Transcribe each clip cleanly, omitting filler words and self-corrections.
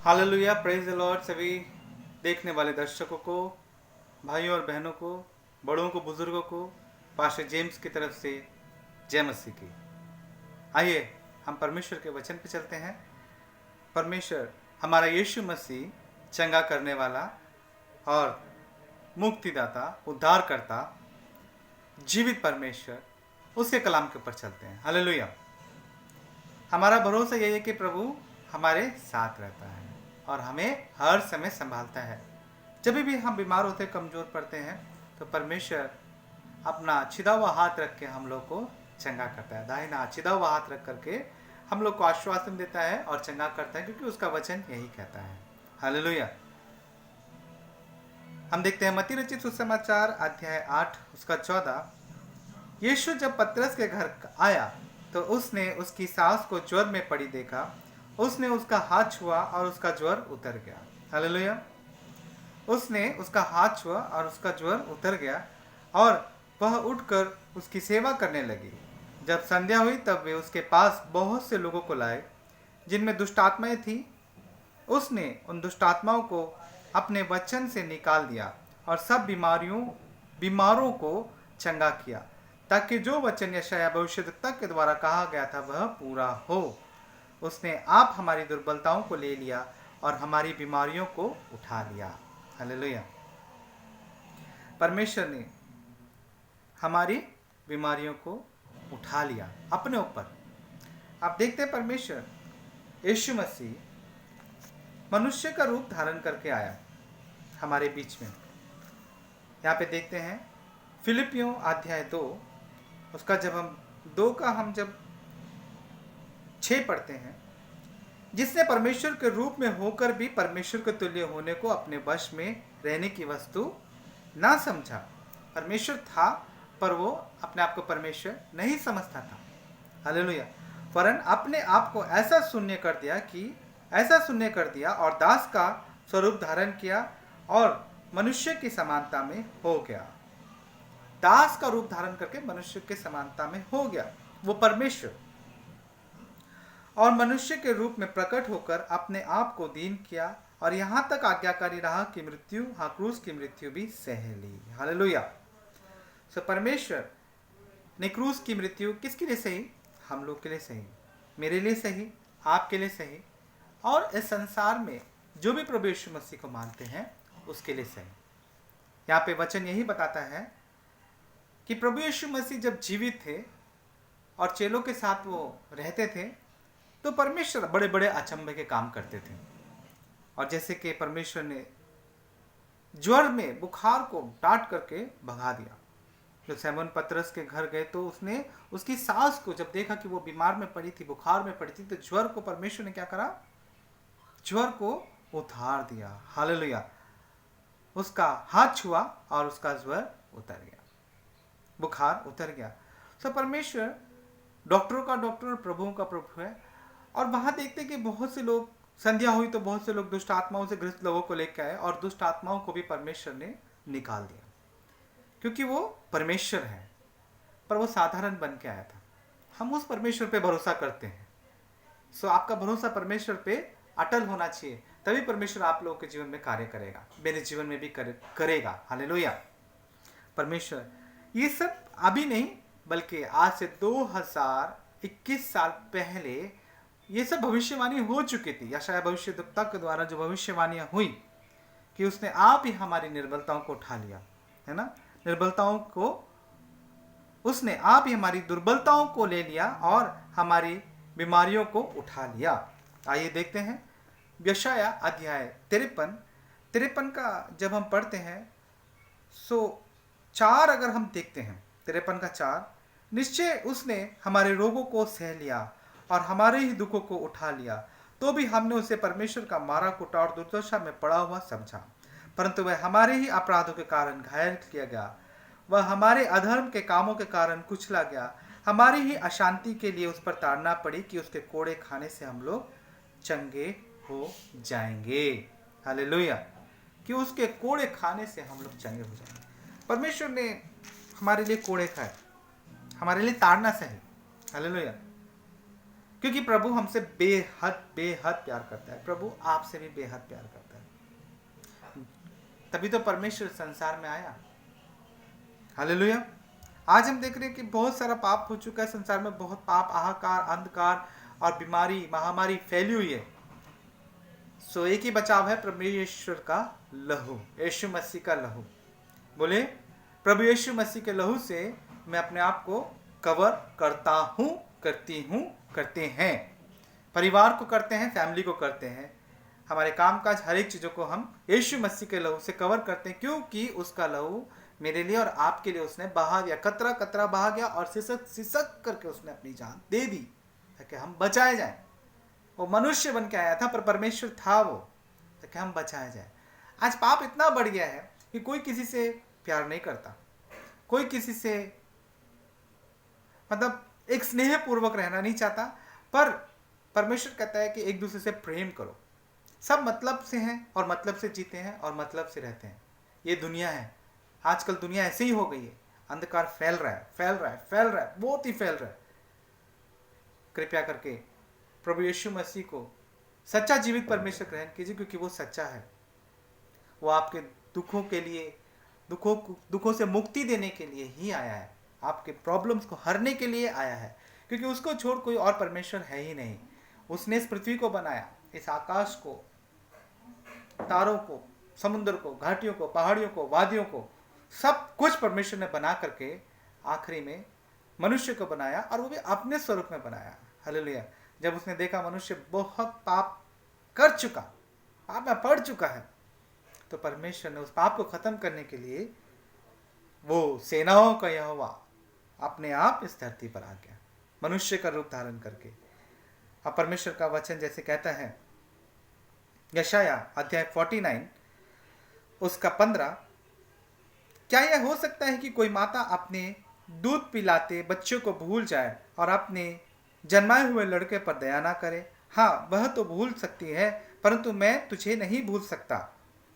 Hallelujah, praise the Lord. सभी देखने वाले दर्शकों को, भाइयों और बहनों को, बड़ों को, बुजुर्गों को पास्टर जेम्स की तरफ से जय मसीह की। आइए हम परमेश्वर के वचन पे चलते हैं। परमेश्वर हमारा यीशु मसीह चंगा करने वाला और मुक्तिदाता, उद्धारकर्ता, जीवित परमेश्वर, उसके कलाम के ऊपर चलते हैं। हालेलुया। हमारा भरोसा यही है कि प्रभु हमारे साथ रहता है और हमें हर समय संभालता है। जब भी हम बीमार होते, कमज़ोर पड़ते हैं, तो परमेश्वर अपना छिदा हुआ हाथ रख के हम लोग को चंगा करता है। दाहिना छिदा हुआ हाथ रख करके हम लोग को आश्वासन देता है और चंगा करता है, क्योंकि उसका वचन यही कहता है। हालेलुया। हम देखते हैं मत्ती रचित सुसमाचार अध्याय 8 उसका 14। यीशु जब पतरस के घर आया तो उसने उसकी सास को ज्वर में पड़ी देखा। उसने उसका हाथ छुआ और उसका ज्वर उतर गया। हालेलुया। उसने उसका हाथ छुआ और उसका ज्वर उतर गया और वह उठकर उसकी सेवा करने लगी। जब संध्या हुई तब वे उसके पास बहुत से लोगों को लाए जिनमें दुष्ट आत्माएं थी। उसने उन दुष्ट आत्माओं को अपने वचन से निकाल दिया और सब बीमारों को चंगा किया, ताकि जो वचन यशायाह भविष्यद्वक्ता के द्वारा कहा गया था वह पूरा हो। उसने आप हमारी दुर्बलताओं को ले लिया और हमारी बीमारियों को उठा लिया। हालेलुया। परमेश्वर ने हमारी बीमारियों को उठा लिया अपने ऊपर। आप देखते हैं परमेश्वर यीशु मसीह मनुष्य का रूप धारण करके आया हमारे बीच में। यहाँ पे देखते हैं फिलिपियों अध्याय 2 उसका हम जब 6 पढ़ते हैं, जिसने परमेश्वर के रूप में होकर भी परमेश्वर के तुल्य होने को अपने वश में रहने की वस्तु ना समझा। परमेश्वर था पर वो अपने आप को परमेश्वर नहीं समझता था। हालेलुया। वरन अपने आप को ऐसा शून्य कर दिया और दास का स्वरूप धारण किया और मनुष्य की समानता में हो गया। दास का रूप धारण करके मनुष्य के समानता में हो गया। वो परमेश्वर और मनुष्य के रूप में प्रकट होकर अपने आप को दीन किया और यहाँ तक आज्ञाकारी रहा कि क्रूस की मृत्यु भी सह ली। हालेलुया। सो परमेश्वर ने क्रूस की मृत्यु किसके लिए सही? हम लोग के लिए सही, मेरे लिए सही, आपके लिए सही, और इस संसार में जो भी प्रभु यीशु मसीह को मानते हैं उसके लिए सही। यहाँ पे वचन यही बताता है कि प्रभु यीशु मसीह जब जीवित थे और चेलों के साथ वो रहते थे तो परमेश्वर बड़े बड़े अचंभे के काम करते थे। और जैसे कि परमेश्वर ने ज्वर में बुखार को डांट करके भगा दिया। जब सैमोन पतरस के घर गए तो उसने उसकी सास को जब देखा कि वो बीमार में पड़ी थी, बुखार में पड़ी थी, तो ज्वर को परमेश्वर ने क्या करा? ज्वर को उतार दिया। हालेलुया। उसका हाथ छुआ और उसका ज्वर उतर गया, बुखार उतर गया। सो परमेश्वर डॉक्टरों का डॉक्टर और प्रभुओं का प्रभु है। और वहां देखते कि बहुत से लोग, संध्या हुई तो बहुत से लोग दुष्ट आत्माओं से ग्रस्त लोगों को लेकर आए और दुष्ट आत्माओं को भी परमेश्वर ने निकाल दिया, क्योंकि वो परमेश्वर है पर वो साधारण बन के आया था। हम उस परमेश्वर पे भरोसा करते हैं। सो आपका भरोसा परमेश्वर पे अटल होना चाहिए, तभी परमेश्वर आप लोगों के जीवन में कार्य करेगा, मेरे जीवन में भी करेगा। हालेलुया। परमेश्वर ये सब अभी नहीं बल्कि आज से 2021 साल पहले ये सब भविष्यवाणी हो चुकी थी। यशायाह भविष्यद्वक्ता के द्वारा जो भविष्यवाणियां हुई कि उसने आप ही हमारी निर्बलताओं को उठा लिया, है ना? उसने आप ही हमारी दुर्बलताओं को ले लिया और हमारी बीमारियों को उठा लिया। आइए देखते हैं यशायाह अध्याय 53 का जब हम पढ़ते हैं, सो 4 अगर हम देखते हैं, 53 का 4, निश्चय उसने हमारे रोगों को सह लिया और हमारे ही दुखों को उठा लिया, तो भी हमने उसे परमेश्वर का मारा कुटा और दुर्दशा में पड़ा हुआ समझा। परंतु वह हमारे ही अपराधों के कारण घायल किया गया, वह हमारे अधर्म के कामों के कारण कुचला गया। हमारी ही अशांति के लिए उस पर ताड़ना पड़ी कि उसके कोड़े खाने से हम लोग चंगे हो जाएंगे। हालेलुया। कि उसके कोड़े खाने से हम लोग चंगे हो जाएंगे। परमेश्वर ने हमारे लिए कोड़े खाए, हमारे लिए ताड़ना सही। हालेलुया। क्योंकि प्रभु हमसे बेहद बेहद प्यार करता है। प्रभु आपसे भी बेहद प्यार करता है, तभी तो परमेश्वर संसार में आया। हालेलुया। आज हम देख रहे हैं कि बहुत सारा पाप हो चुका है संसार में, बहुत पाप, हाहाकार, अंधकार और बीमारी, महामारी फैली हुई है। सो एक ही बचाव है, परमेश्वर का लहू, यीशु मसीह का लहू। बोले, प्रभु यीशु मसीह के लहू से मैं अपने आप को कवर करता हूं, करती हूं, करते हैं। परिवार को करते हैं, फैमिली को करते हैं, हमारे कामकाज, हर एक चीजों को हम यीशु मसीह के लहू से कवर करते हैं, क्योंकि उसका लहू मेरे लिए और आपके लिए उसने बहा दिया, कतरा कतरा बहा गया और सिसक सिसक करके उसने अपनी जान दे दी ताकि हम बचाए जाएं। वो मनुष्य बन के आया था पर परमेश्वर था वो, ताकि हम बचाए जाएं। आज पाप इतना बढ़ गया है कि कोई किसी से प्यार नहीं करता, कोई किसी से मतलब एक स्नेह पूर्वक रहना नहीं चाहता। पर परमेश्वर कहता है कि एक दूसरे से प्रेम करो। सब मतलब से हैं और मतलब से जीते हैं और मतलब से रहते हैं। ये दुनिया है, आजकल दुनिया ऐसे ही हो गई है। अंधकार फैल रहा है, फैल रहा है, फैल रहा है, बहुत ही फैल रहा है। कृपया करके प्रभु यीशु मसीह को सच्चा जीवित परमेश्वर ग्रहण कीजिए, क्योंकि वो सच्चा है। वो आपके दुखों के लिए, दुखों से मुक्ति देने के लिए ही आया है, आपके प्रॉब्लम्स को हरने के लिए आया है, क्योंकि उसको छोड़ कोई और परमेश्वर है ही नहीं। उसने इस पृथ्वी को बनाया, इस आकाश को, तारों को, समुद्र को, घाटियों को, पहाड़ियों को, वादियों को, सब कुछ परमेश्वर ने बना करके आखिरी में मनुष्य को बनाया, और वो भी अपने स्वरूप में बनाया। हालेलुया। जब उसने देखा मनुष्य बहुत पाप कर चुका, पाप में पड़ चुका है, तो परमेश्वर ने उस पाप को खत्म करने के लिए वो सेनाओं का यहोवा अपने आप इस धरती पर आ गया, मनुष्य का रूप धारण करके। अब परमेश्वर का वचन जैसे कहता है यशाया अध्याय 49 उसका 15, क्या यह हो सकता है कि कोई माता अपने दूध पिलाते बच्चों को भूल जाए और अपने जन्माए हुए लड़के पर दया ना करे? हाँ, वह तो भूल सकती है, परंतु मैं तुझे नहीं भूल सकता।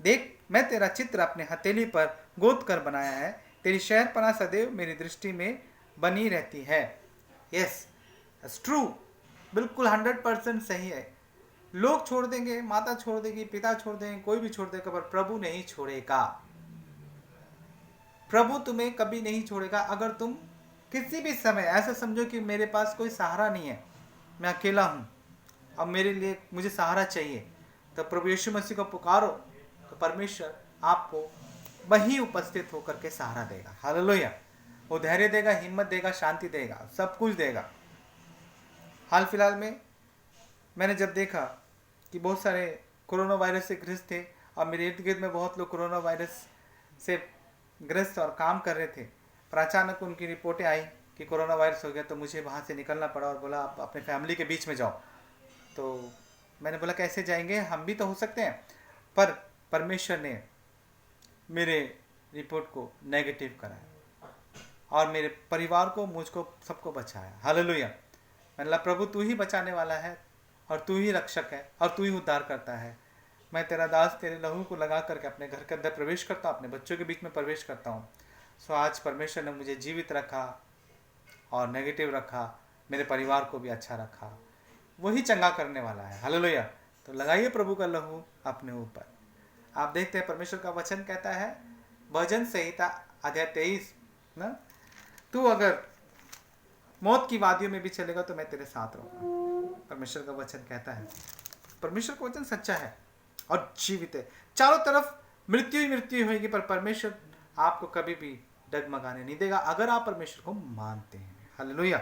देख, मैं तेरा चित्र अपने हथेली पर गोद कर बनाया है, तेरी शहरपनाह सदैव मेरी दृष्टि में बनी रहती है। यस, इट्स ट्रू, बिल्कुल 100% सही है। लोग छोड़ देंगे, माता छोड़ देगी, पिता छोड़ देंगे, कोई भी छोड़ देगा, पर प्रभु नहीं छोड़ेगा। प्रभु तुम्हें कभी नहीं छोड़ेगा। अगर तुम किसी भी समय ऐसा समझो कि मेरे पास कोई सहारा नहीं है, मैं अकेला हूँ, अब मेरे लिए मुझे सहारा चाहिए, तो प्रभु यीशु मसीह को पुकारो, तो परमेश्वर आपको वहीं उपस्थित होकर के सहारा देगा। हालेलुया। वो धैर्य देगा, हिम्मत देगा, शांति देगा, सब कुछ देगा। हाल फिलहाल में मैंने जब देखा कि बहुत सारे कोरोना वायरस से ग्रस्त थे और मेरे इर्द गिर्द में बहुत लोग कोरोना वायरस से ग्रस्त और काम कर रहे थे, पर अचानक उनकी रिपोर्टें आई कि कोरोना वायरस हो गया, तो मुझे वहाँ से निकलना पड़ा और बोला आप अपने फैमिली के बीच में जाओ। तो मैंने बोला कैसे जाएंगे, हम भी तो हो सकते हैं। पर परमेश्वर ने मेरे रिपोर्ट को नेगेटिव कराया और मेरे परिवार को, मुझको, सबको बचाया। हालेलुया। मैंने बोला प्रभु तू ही बचाने वाला है और तू ही रक्षक है और तू ही उद्धार करता है। मैं तेरा दास तेरे लहू को लगा करके अपने घर के अंदर प्रवेश करता हूँ, अपने बच्चों के बीच में प्रवेश करता हूँ। सो आज परमेश्वर ने मुझे जीवित रखा और नेगेटिव रखा, मेरे परिवार को भी अच्छा रखा। वही चंगा करने वाला है। हालेलुया। तो लगाइए प्रभु का लहू अपने ऊपर। आप देखते हैं परमेश्वर का वचन कहता है भजन संहिता अध्याय 23 ना, तू अगर मौत की वादियों में भी चलेगा तो मैं तेरे साथ रहूंगा। परमेश्वर का वचन कहता है, परमेश्वर का वचन सच्चा है और जीवित है। चारों तरफ मृत्यु ही मृत्यु होगी, पर परमेश्वर आपको कभी भी डगमगाने नहीं देगा अगर आप परमेश्वर को मानते हैं। हालेलुया।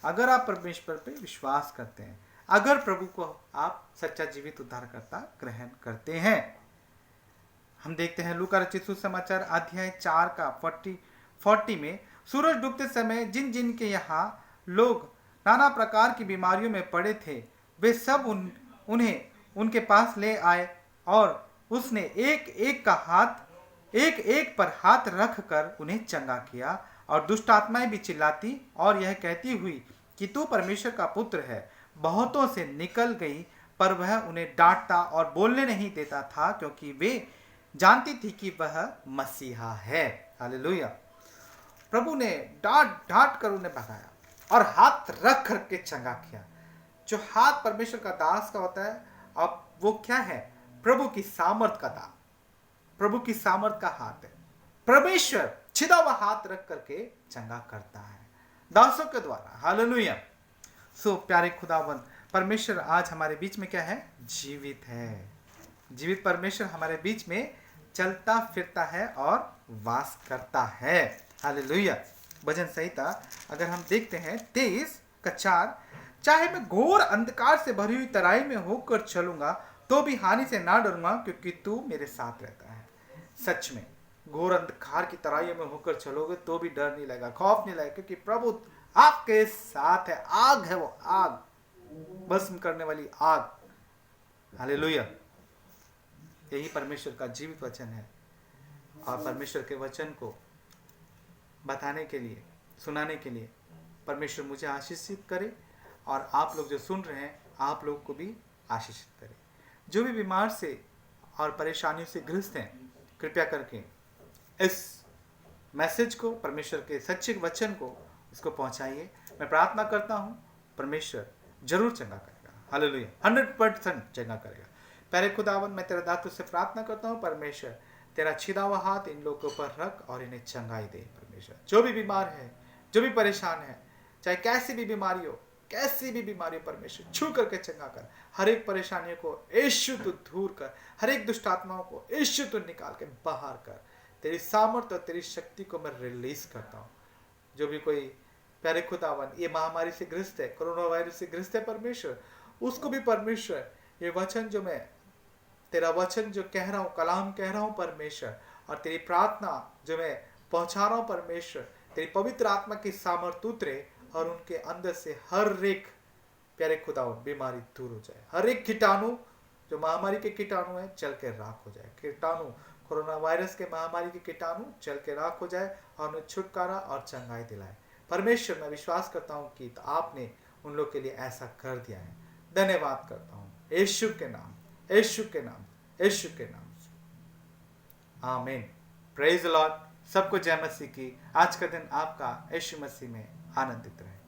अगर आप परमेश्वर पे विश्वास करते हैं, अगर प्रभु को आप सच्चा जीवित उद्धारकर्ता ग्रहण करते हैं। हम देखते हैं लूका रचित सुसमाचार अध्याय 4 का 40 में, सूरज डूबते समय जिन जिन के यहाँ लोग नाना प्रकार की बीमारियों में पड़े थे, वे सब उन्हें उनके पास ले आए और उसने एक एक पर हाथ रख कर उन्हें चंगा किया। और दुष्ट आत्माएं भी चिल्लाती और यह कहती हुई कि तू परमेश्वर का पुत्र है, बहुतों से निकल गई, पर वह उन्हें डांटता और बोलने नहीं देता था, क्योंकि वे जानती थी कि वह मसीहा है। हालेलुया। प्रभु ने डांट कर उन्हें भगाया और हाथ रख करके चंगा किया। जो हाथ परमेश्वर का दास का होता है, अब वो क्या है? प्रभु की सामर्थ का दास, प्रभु की सामर्थ का हाथ है। परमेश्वर छिदा हुआ हाथ रख करके चंगा करता है दासों के द्वारा। हालेलुया। सो प्यारे खुदावन, परमेश्वर आज हमारे बीच में क्या है? जीवित है। जीवित परमेश्वर हमारे बीच में चलता फिरता है और वास करता है। हालेलुया। भजन संहिता अगर हम देखते हैं 23:4, चाहे मैं घोर अंधकार से भरी हुई तराई में होकर चलूंगा तो भी हानि से ना डरूंगा, क्योंकि तू मेरे साथ रहता है। सच में घोर अंधकार की तराई में होकर चलोगे तो भी डर नहीं लगेगा, खौफ नहीं लगेगा, क्योंकि प्रभु आपके साथ है। आग है वो, आग, भस्म करने वाली आग। हालेलुया। यही परमेश्वर का जीवित वचन है। और परमेश्वर के वचन को बताने के लिए, सुनाने के लिए परमेश्वर मुझे आशीषित करे और आप लोग जो सुन रहे हैं आप लोग को भी आशीषित करे। जो भी बीमार से और परेशानियों से ग्रस्त हैं, कृपया करके इस मैसेज को, परमेश्वर के सच्चे वचन को इसको पहुंचाइए। मैं प्रार्थना करता हूं परमेश्वर जरूर चंगा करेगा। हालेलुया। 100% चंगा करेगा। प्यारे खुदावन, मैं तेरे दातों से प्रार्थना करता हूं परमेश्वर, तेरा छिदा हुआ हाथ इन लोगों के ऊपर रख और इन्हें चंगाई दे। परमेश्वर जो भी बीमार है, जो भी परेशान है, चाहे कैसी भी बीमारी हो, कैसी भी बीमारी हो, परमेश्वर छू करके चंगा कर। हर एक परेशानियों को यीशु तू दूर कर, हर एक दुष्ट आत्माओं को यीशु तू निकाल के बाहर कर। तेरी सामर्थ्य और तेरी शक्ति को मैं रिलीज करता हूँ। जो भी कोई प्यारे खुदावन ये महामारी से ग्रस्त है, कोरोना वायरस से ग्रस्त है परमेश्वर, उसको भी परमेश्वर ये वचन जो मैं तेरा वचन जो कह रहा हूँ, कलाम कह रहा हूँ परमेश्वर, और तेरी प्रार्थना जो मैं पहुंचा रहा हूँ परमेश्वर, तेरी पवित्र आत्मा की सामर्थ्य उतरे और उनके अंदर से हर एक प्यारे खुदावन बीमारी दूर हो जाए। हर एक कीटाणु जो महामारी के कीटाणु है चल के राख हो जाए। कीटाणु, कोरोना वायरस के महामारी के कीटाणु चल के राख हो जाए और उन्हें छुटकारा और चंगाई दिलाए। परमेश्वर मैं विश्वास करता हूँ कि आपने उन लोग के लिए ऐसा कर दिया है। धन्यवाद करता हूँ यीशु के नाम, यीशु के नाम, यीशु के नाम। आमीन। Praise the Lord. सबको जय मसीह की। आज का दिन आपका यीशु मसीह में आनंदित रहे।